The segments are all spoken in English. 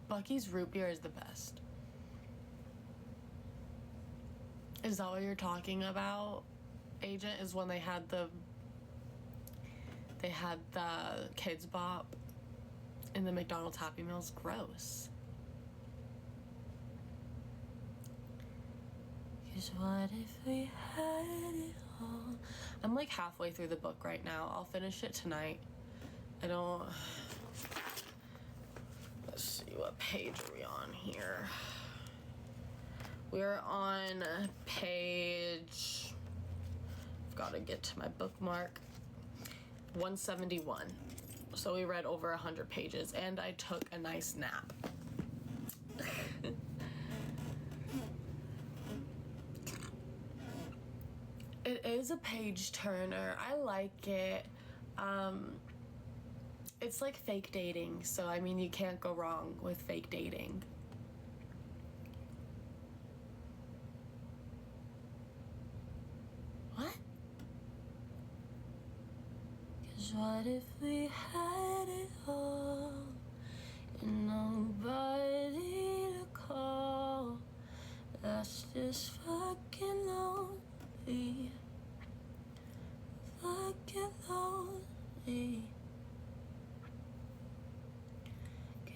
Bucky's root beer is the best. Is that what you're talking about, Agent? Is when they had the Kids Bop in the McDonald's Happy Meals? Gross. Cause what if we had it all? I'm like halfway through the book right now. I'll finish it tonight. Let's see, what page are we on here? We're on page, I've got to get to my bookmark, 171. So we read over 100 pages, and I took a nice nap. It is a page turner. I like it. It's like fake dating, so I mean, you can't go wrong with fake dating. What? 'Cause what if we had it all and nobody to call? That's just fucking lonely. Fucking lonely.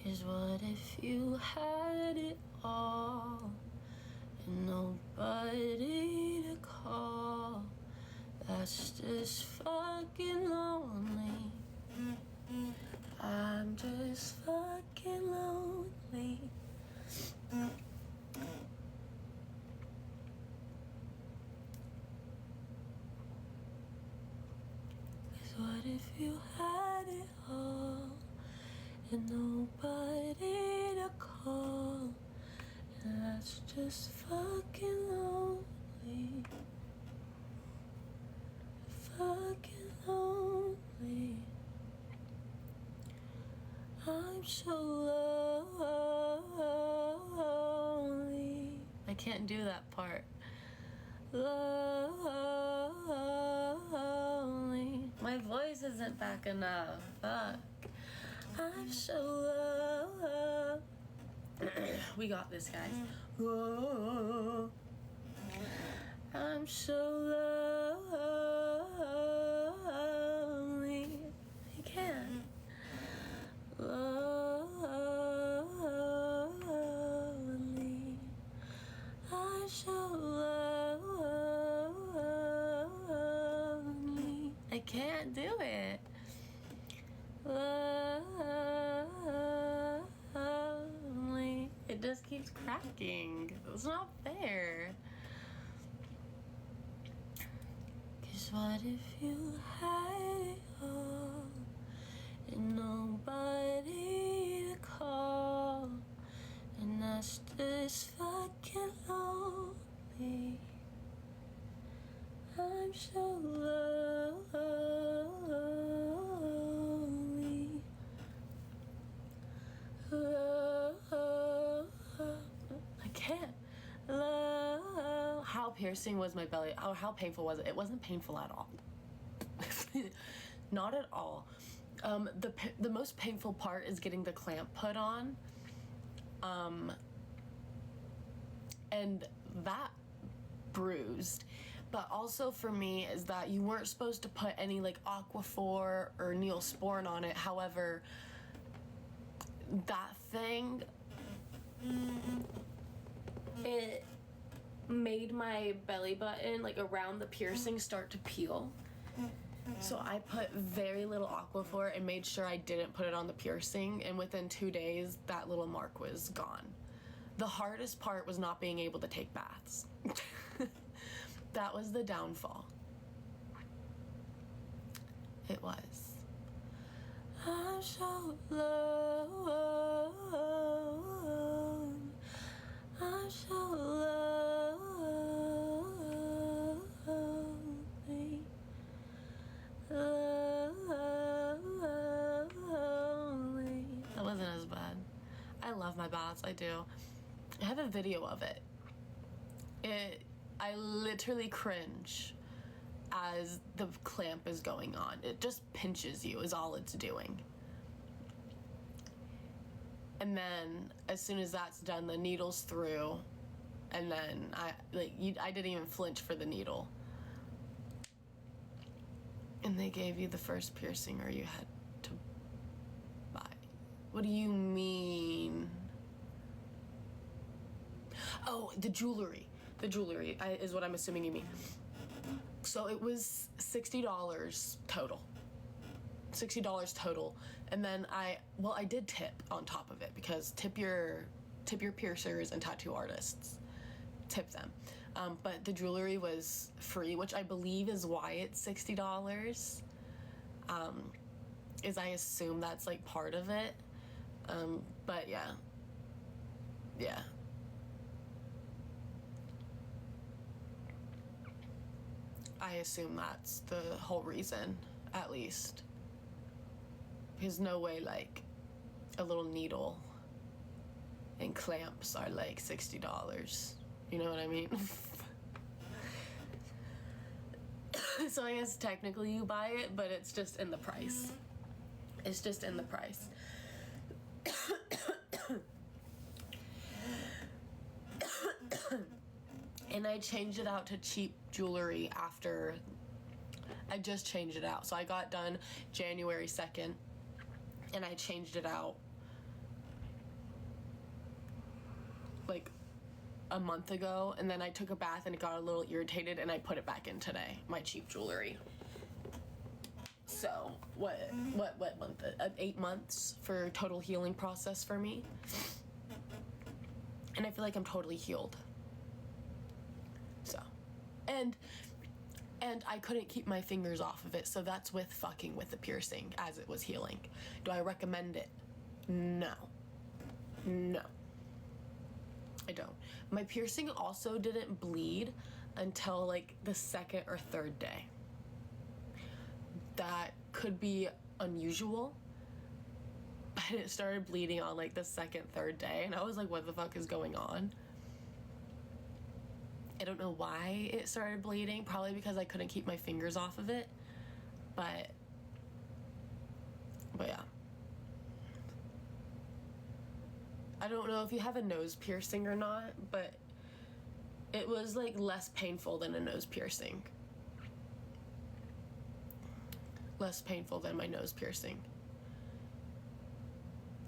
'Cause what if you had it all and nobody to call? That's just fucking lonely. I'm just fucking lonely. What if you had it all and nobody to call? And that's just fucking lonely. Fucking lonely. I'm so lonely. I can't do that part. Lonely. My voice isn't back enough. Fuck. I'm so low. We got this, guys. Whoa. I'm so lonely. I can't. Lonely. I'm so lonely. I can't do it. Lonely. It just keeps cracking. It's not fair. 'Cause what if you had it all and nobody to call? And that's just fucking lonely. I'm so lonely. I can't. How piercing was my belly? Oh, how painful was it? It wasn't painful at all. Not at all. The most painful part is getting the clamp put on. And that bruised. But also for me is that you weren't supposed to put any like Aquaphor or Neosporin on it. However, that thing, it made my belly button, like around the piercing, start to peel. So I put very little Aquaphor and made sure I didn't put it on the piercing, and within 2 days that little mark was gone. The hardest part was not being able to take baths. That was the downfall. It was. I'm so alone. I'm so lonely. Lonely. That wasn't as bad. I love my baths, I do. I have a video of it. I literally cringe as the clamp is going on. It just pinches you is all it's doing. And then as soon as that's done, the needle's through, and then I didn't even flinch for the needle. And they gave you the first piercing, or you had to buy? What do you mean? Oh, the jewelry. The jewelry is what I'm assuming you mean. So it was $60 total. $60 total. And then I did tip on top of it, because tip your piercers and tattoo artists. Tip them. But the jewelry was free, which I believe is why it's $60. Is I assume that's like part of it. But yeah. Yeah. I assume that's the whole reason, at least. Because no way, like, a little needle and clamps are like $60. You know what I mean? So I guess technically you buy it, but it's just in the price. It's just in the price. And I changed it out to cheap jewelry after I just changed it out. So I got done January 2nd, and I changed it out like a month ago, and then I took a bath and it got a little irritated, and I put it back in today, my cheap jewelry. So what month? 8 months for total healing process for me, and I feel like I'm totally healed. So, and I couldn't keep my fingers off of it, so that's with fucking with the piercing as it was healing. Do I recommend it? No, I don't. My piercing also didn't bleed until like the second or third day. That could be unusual, but it started bleeding on like the second, third day, and I was like, what the fuck is going on? I don't know why it started bleeding, probably because I couldn't keep my fingers off of it, but yeah. I don't know if you have a nose piercing or not, but it was like less painful than a nose piercing. Less painful than my nose piercing.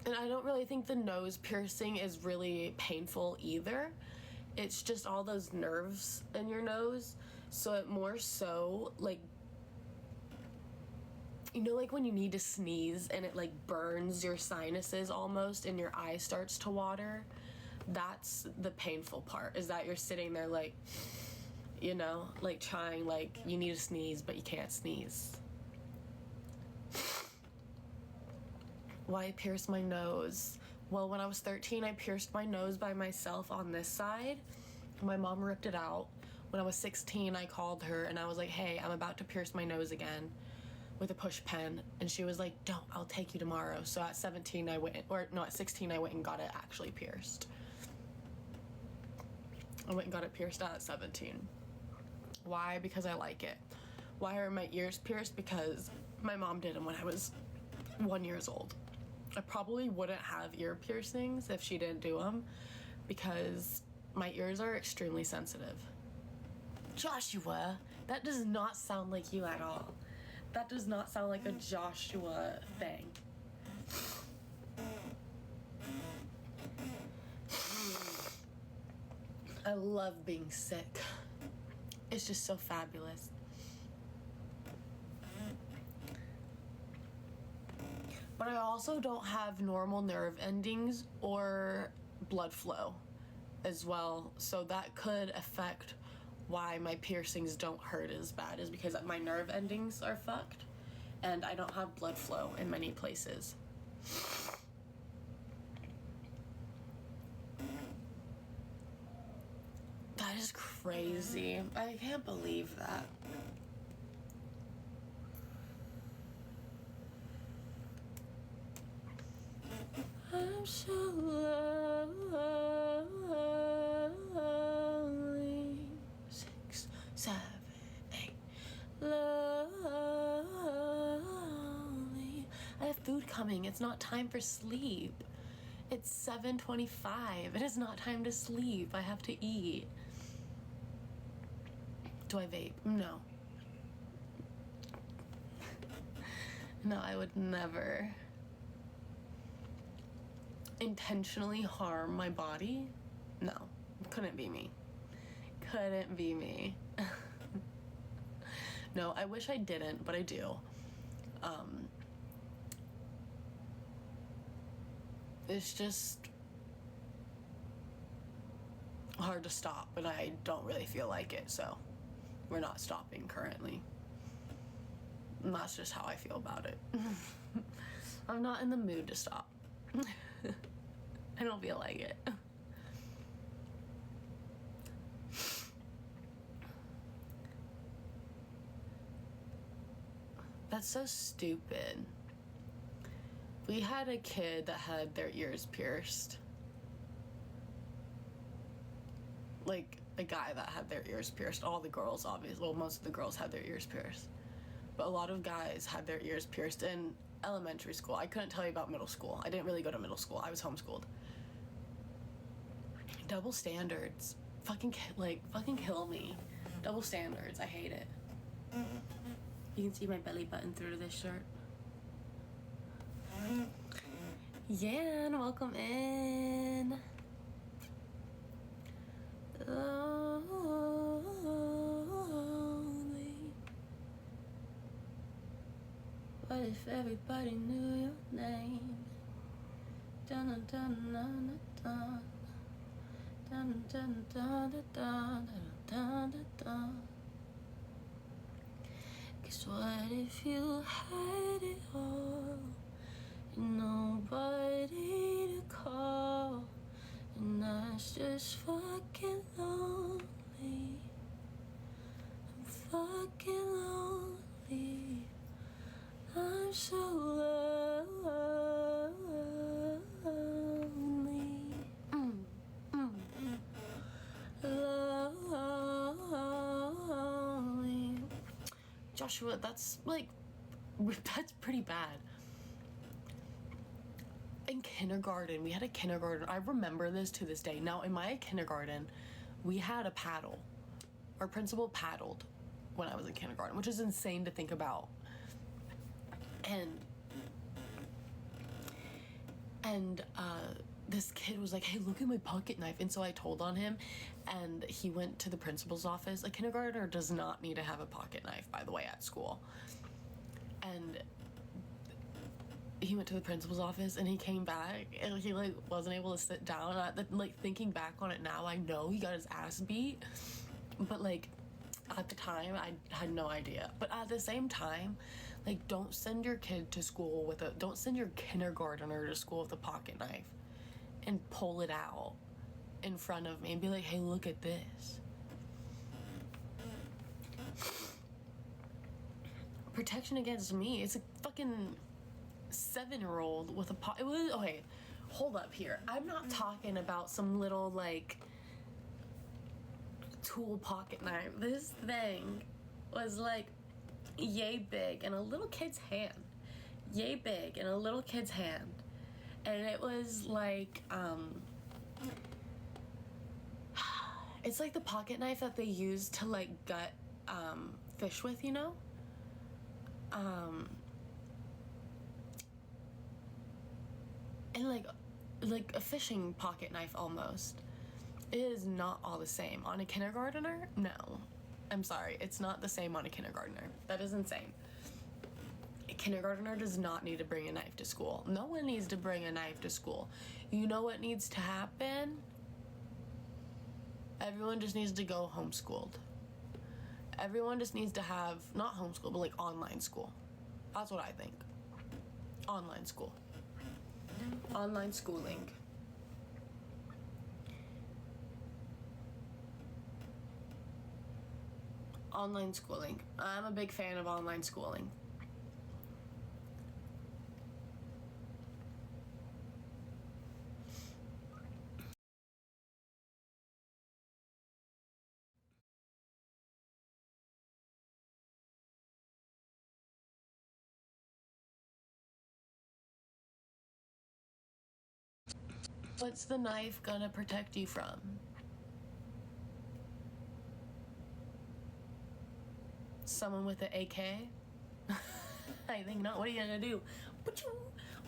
And I don't really think the nose piercing is really painful either. It's just all those nerves in your nose. So it more so like, you know, like when you need to sneeze and it like burns your sinuses almost and your eye starts to water. That's the painful part, is that you're sitting there like, you know, like trying, like you need to sneeze but you can't sneeze. Why I pierced my nose? Well, when I was 13, I pierced my nose by myself on this side. My mom ripped it out. When I was 16, I called her and I was like, hey, I'm about to pierce my nose again with a push pen. And she was like, don't, I'll take you tomorrow. So at 16, at 16, I went and got it actually pierced. I went and got it pierced at 17. Why? Because I like it. Why are my ears pierced? Because my mom did them when I was 1 year old. I probably wouldn't have ear piercings if she didn't do them, because my ears are extremely sensitive. Joshua, that does not sound like you at all. That does not sound like a Joshua thing. I love being sick. It's just so fabulous. But I also don't have normal nerve endings or blood flow as well. So that could affect why my piercings don't hurt as bad, is because my nerve endings are fucked and I don't have blood flow in many places. That is crazy. I can't believe that. I'm so lonely. 6, 7, 8. Lonely. I have food coming. It's not time for sleep. It's 7:25. It is not time to sleep. I have to eat. Do I vape? No. No, I would never intentionally harm my body. No, couldn't be me. Couldn't be me. No, I wish I didn't, but I do. It's just hard to stop, and I don't really feel like it, so we're not stopping currently. And that's just how I feel about it. I'm not in the mood to stop. I don't feel like it. That's so stupid. We had a kid that had their ears pierced. Like, a guy that had their ears pierced. All the girls, obviously. Well, most of the girls had their ears pierced. But a lot of guys had their ears pierced in elementary school. I couldn't tell you about middle school. I didn't really go to middle school. I was homeschooled. Double standards. Fucking kill me. Double standards. I hate it. You can see my belly button through this shirt. Yeah, and welcome in. Lonely. What if everybody knew your name? Dun dun dun dun dun dun dun dun dun dun dun. 'Cause what if you had it all and nobody to call, and that's just fucking lonely. I'm fucking lonely. I'm so lonely. Lonely. Joshua, that's pretty bad. In kindergarten, we had a kindergarten. I remember this to this day. Now, in my kindergarten, we had a paddle. Our principal paddled when I was in kindergarten, which is insane to think about. And this kid was like, hey, look at my pocket knife. And so I told on him, and he went to the principal's office. A kindergartner does not need to have a pocket knife, by the way, at school. And he went to the principal's office, and he came back, and he wasn't able to sit down. And thinking back on it now, I know he got his ass beat, but at the time I had no idea. But at the same time, don't send your kid to school don't send your kindergartner to school with a pocket knife and pull it out in front of me and be like, hey, look at this. Protection against me. It's a fucking 7-year-old with a okay, hold up here. I'm not talking about some little tool pocket knife. This thing was yay big in a little kid's hand. Yay big in a little kid's hand. And it was it's like the pocket knife that they use to gut fish with, you know? And like a fishing pocket knife almost. It is not all the same. On a kindergartner? No. I'm sorry, it's not the same on a kindergartner. That is insane. A kindergartner does not need to bring a knife to school. No one needs to bring a knife to school. You know what needs to happen? Everyone just needs to go homeschooled. Everyone just needs to have, not homeschool, but online school. That's what I think. Online school. Online schooling. Online schooling. I'm a big fan of online schooling. What's the knife gonna protect you from? Someone with an AK? I think not. What are you gonna do? What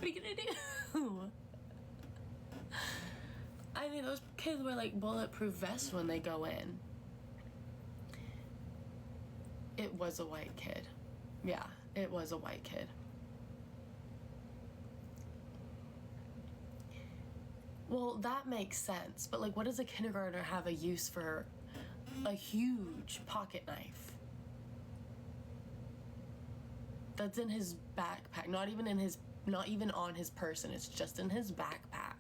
are you gonna do? I mean, those kids wear like bulletproof vests when they go in. It was a white kid. Yeah, it was a white kid. Well, that makes sense, but like, what does a kindergartner have a use for a huge pocket knife? That's in his backpack, not even on his person, it's just in his backpack.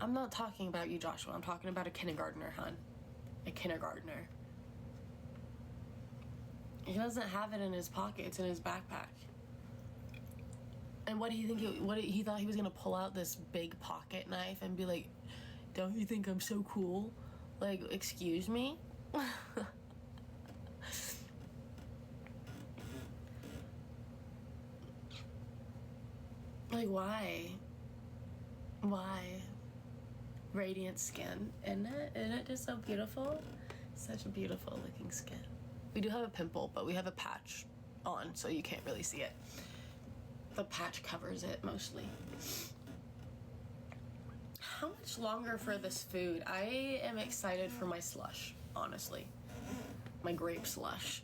I'm not talking about you, Joshua, I'm talking about a kindergartner, hon. A kindergartner. He doesn't have it in his pocket, it's in his backpack. And what do you think? He thought he was gonna pull out this big pocket knife and be like, "Don't you think I'm so cool?" Like, excuse me? Like, why? Why? Radiant skin, isn't it? Isn't it just so beautiful? Such a beautiful looking skin. We do have a pimple, but we have a patch on, so you can't really see it. The patch covers it mostly. How much longer for this food? I am excited for my slush, honestly. My grape slush.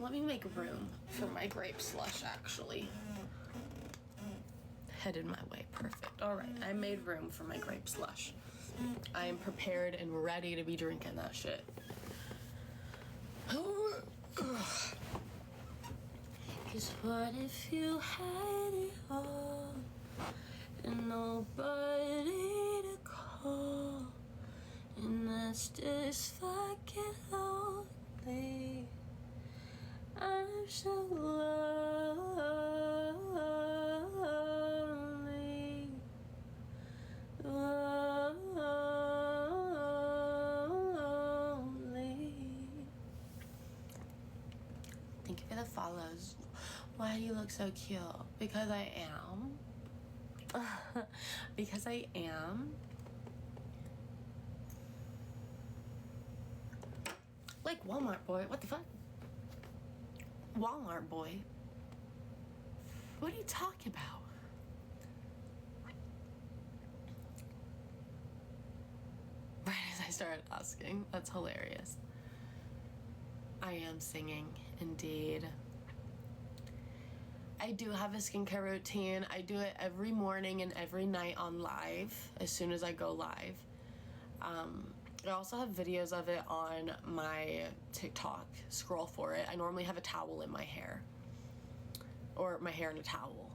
Let me make room for my grape slush, actually. Headed my way, perfect. All right, I made room for my grape slush. I am prepared and ready to be drinking that shit. Cause what if you had it all and nobody to call, and that's just fucking lonely. I'm so lonely. Lonely. Thank you for the follows. Why do you look so cute? Because I am. Because I am. Like Walmart boy. What the fuck? Walmart boy? What are you talking about? Right as I started asking. That's hilarious. I am singing, indeed. I do have a skincare routine. I do it every morning and every night on live, as soon as I go live. I also have videos of it on my TikTok. Scroll for it. I normally have a towel in my hair. Or my hair in a towel.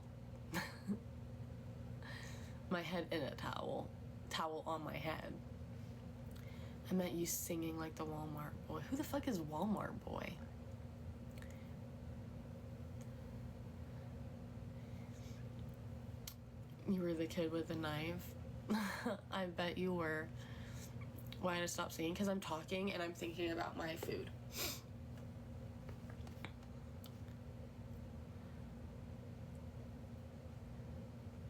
My head in a towel. Towel on my head. I meant you singing like the Walmart boy. Who the fuck is Walmart boy? You were the kid with the knife. I bet you were. Why did I stop singing? Because I'm talking and I'm thinking about my food.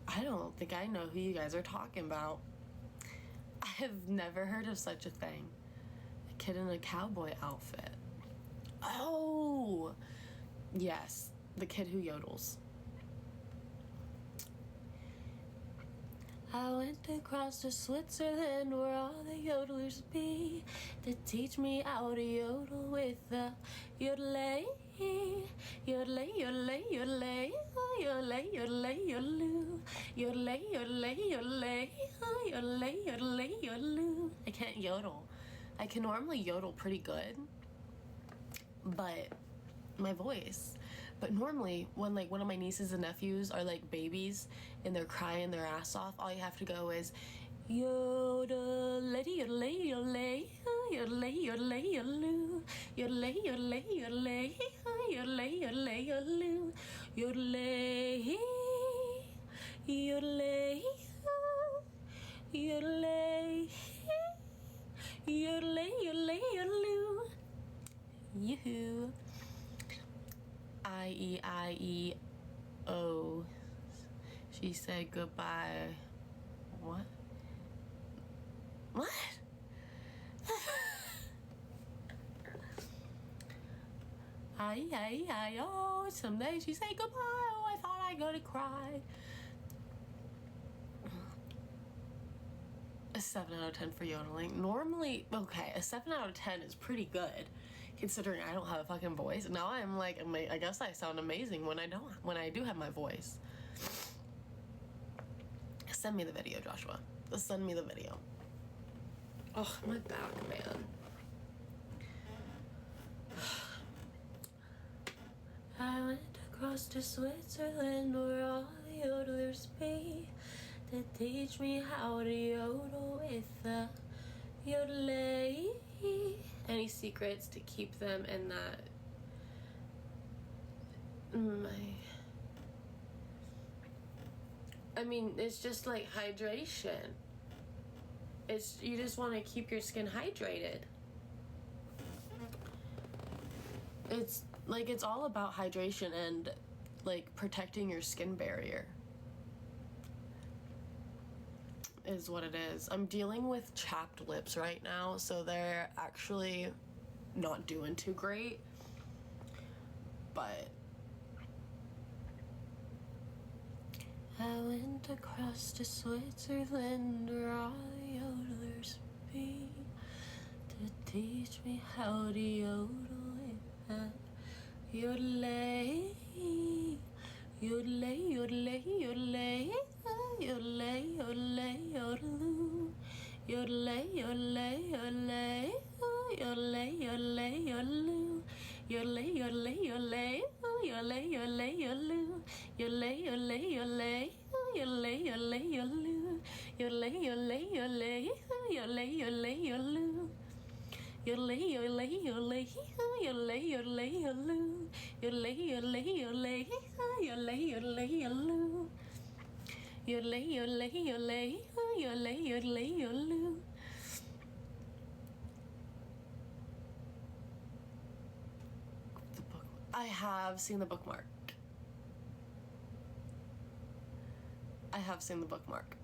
I don't think I know who you guys are talking about. I have never heard of such a thing. A kid in a cowboy outfit. Oh! Yes, the kid who yodels. I went across to Switzerland where all the yodelers be to teach me how to yodel with the yodelay. Yodelay, yodelay, yodelay, yodelay, yodelay, yodeloo. Yodelay, yodelay, yodelay, yodelay, yodelay, yodeloo. I can't yodel. I can normally yodel pretty good, but my voice. But normally, when like one of my nieces and nephews are like babies and they're crying their ass off, all you have to go is yodelay, yodelay, yodelay, yodelay, yodelay, yodeloo. Yodelay, yodelay, yodelay, yodelay, yodelay, yodeloo. Yodelay, yodelay, yodelay, yodelay, yodelay, yodeloo. Yoo-hoo. I-E, Oh, she said goodbye. What? What? Oh, someday she said goodbye. Oh, I thought I gonna cry. A 7 out of 10 for yodeling. Normally, okay, a 7 out of 10 is pretty good, considering I don't have a fucking voice. Now I'm like, I guess I sound amazing when I do have my voice. Send me the video, Joshua. Just send me the video. Oh, my back, man. I went across to Switzerland where all the yodelers be to teach me how to yodel with the yodelay. Any secrets to keep them in that? I mean, it's just like hydration. You just want to keep your skin hydrated. It's all about hydration and like protecting your skin barrier is what it is. I'm dealing with chapped lips right now, so they're actually not doing too great. But I went across to Switzerland where all the yodelers be to teach me how to yodel with that yodelay, yodelay, yodelay, yodelay, yodelay, yodelay, yodeloo, yodelay, yodelay, yodelay, yodelay, yodelay, yodeloo, yodelay, yodelay, yodelay, yodelay, yodelay, yodeloo, yodelay, yodelay, yodelay, yodelay, yodelay, yodeloo, yodelay, yodelay, yodelay, yodelay, yodelay, yodeloo. Yodelay, yodelay, yodelay, yodelay, yodelay, yodeloo. Yodelay, yodelay, yodelay, yodelay, yodelay, yodeloo. Yodelay, yodelay, yodelay, yodelay, yodelay, yodeloo. The book. I have seen the bookmark. I have seen the bookmark.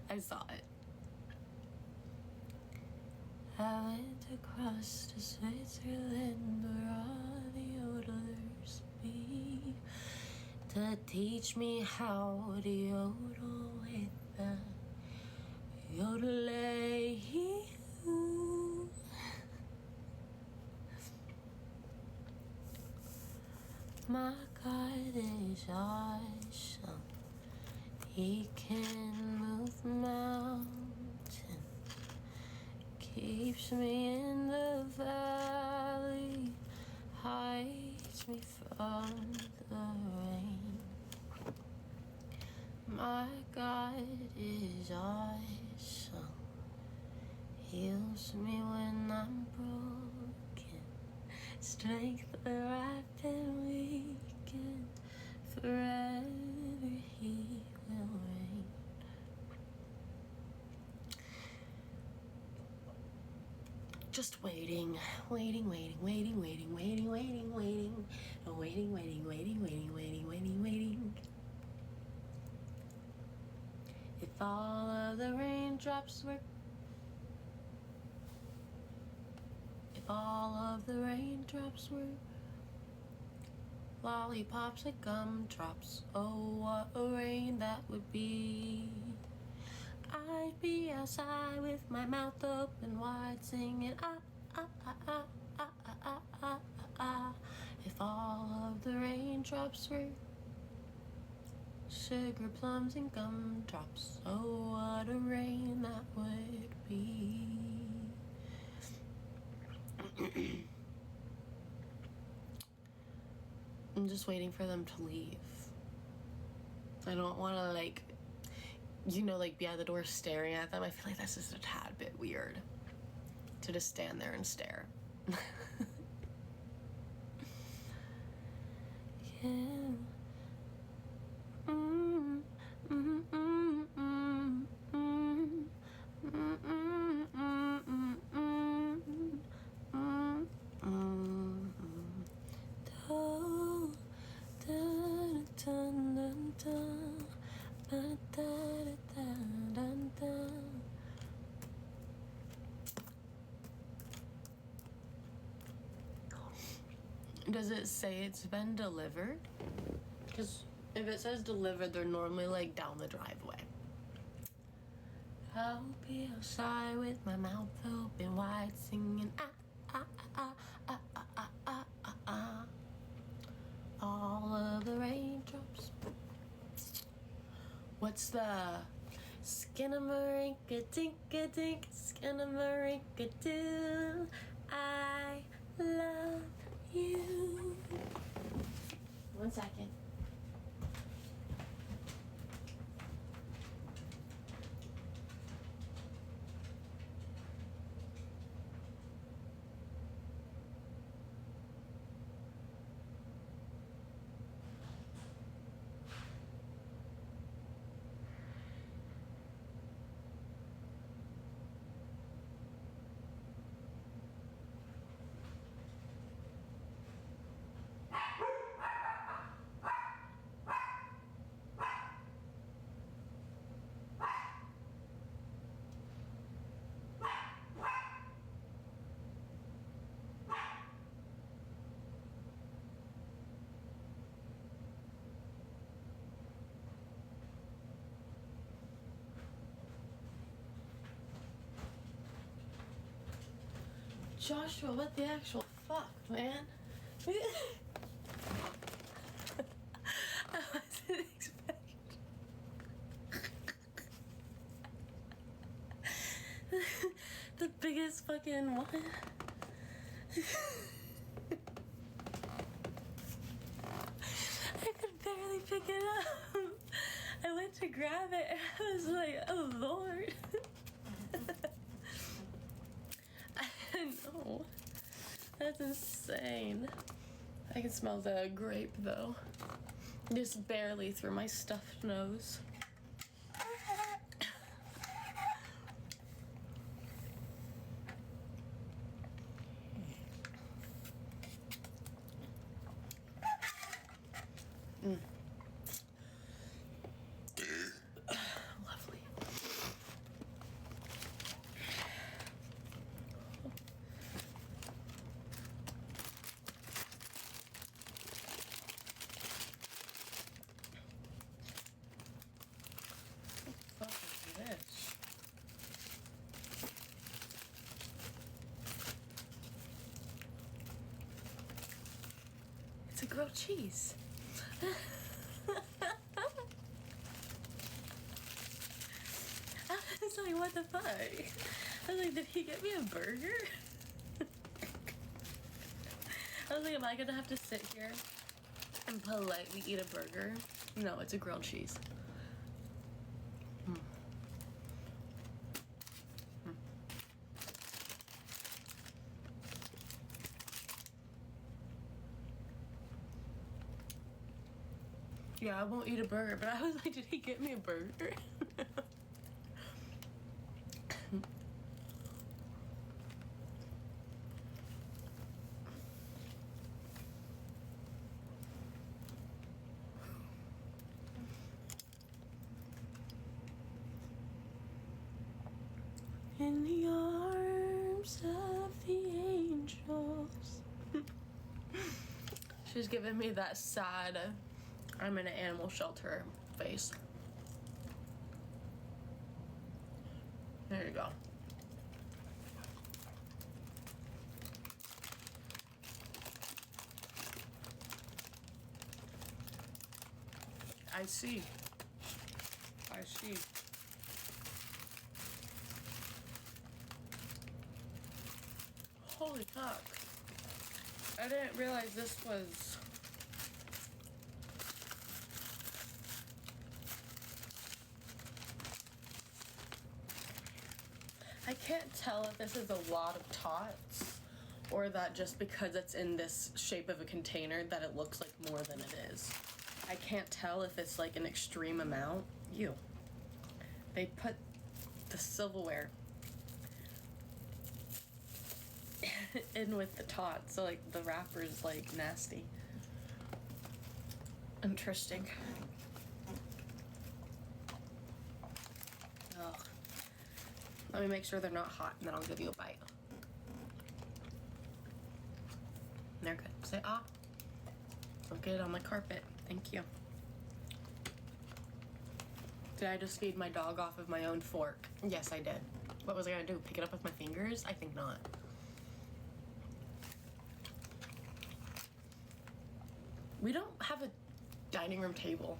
I saw it. I went across to Switzerland where all the yodelers be to teach me how to yodel with the yodelay. My God is awesome. He can move mountains, keeps me in the valley, hides me from the rain. My God is awesome. Heals me when I'm broken, strength where I've been weakened. Forever He will reign. Just waiting. No, waiting. If all of the raindrops were lollipops and gumdrops, oh, what a rain that would be. I'd be outside with my mouth open wide, singing ah, ah, ah, ah, ah, ah, ah, ah, ah. If all of the raindrops were sugar plums and gumdrops, oh, what a rain that would be. I'm just waiting for them to leave. I don't want to, be at the door staring at them. I feel like that's just a tad bit weird to just stand there and stare. Yeah. Does it say it's been delivered? Because if it says delivered, they're normally like down the driveway. I'll be outside with my mouth open wide, singing all of the raindrops. What's the skinnamarink-a-dink-a-dink, skinnamarink-a-doo? I love you. 1 second. Joshua, what the actual fuck, man? I wasn't expecting the biggest fucking one. I could barely pick it up. I went to grab it and I was like, oh Lord. No, that's insane. I can smell the grape though. Just barely through my stuffed nose. Lovely. What the fuck is this? It's a grilled cheese. I was like, what the fuck? I was like, did he get me a burger? I was like, am I gonna have to sit here and politely eat a burger? No, it's a grilled cheese. Yeah, I won't eat a burger, but I was like, did he get me a burger? In the arms of the angels. She's giving me that sad, I'm in an animal shelter face. There you go. I see. I see. Holy fuck. I didn't realize this was... I can't tell if this is a lot of tots or that just because it's in this shape of a container that it looks like more than it is. I can't tell if it's like an extreme amount. Ew. They put the silverware in with the tot, so like the wrapper's like nasty. Interesting. Ugh. Let me make sure they're not hot and then I'll give you a bite. They're good. Say ah. Don't get it on my carpet. Thank you. Did I just feed my dog off of my own fork? Yes, I did. What was I gonna do? Pick it up with my fingers? I think not. We don't have a dining room table.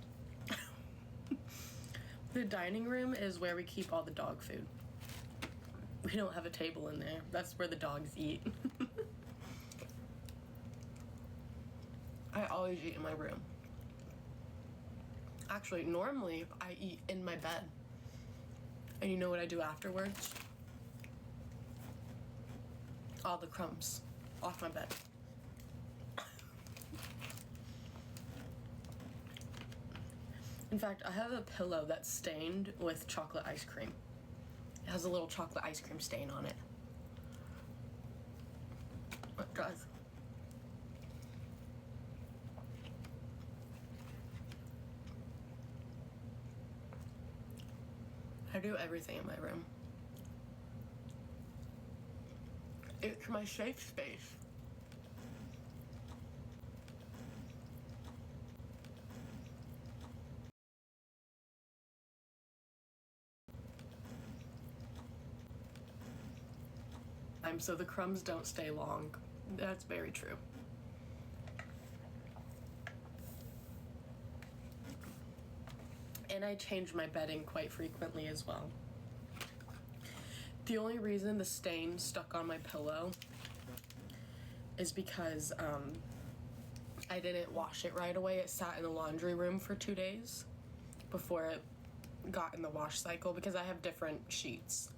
The dining room is where we keep all the dog food. We don't have a table in there. That's where the dogs eat. I always eat in my room. Actually, normally I eat in my bed. And you know what I do afterwards? All the crumbs off my bed. In fact, I have a pillow that's stained with chocolate ice cream. It has a little chocolate ice cream stain on it. It does. I do everything in my room. It's my safe space. So the crumbs don't stay long. That's very true. And I change my bedding quite frequently as well. The only reason the stain stuck on my pillow is because I didn't wash it right away. It sat in the laundry room for 2 days before it got in the wash cycle because I have different sheets.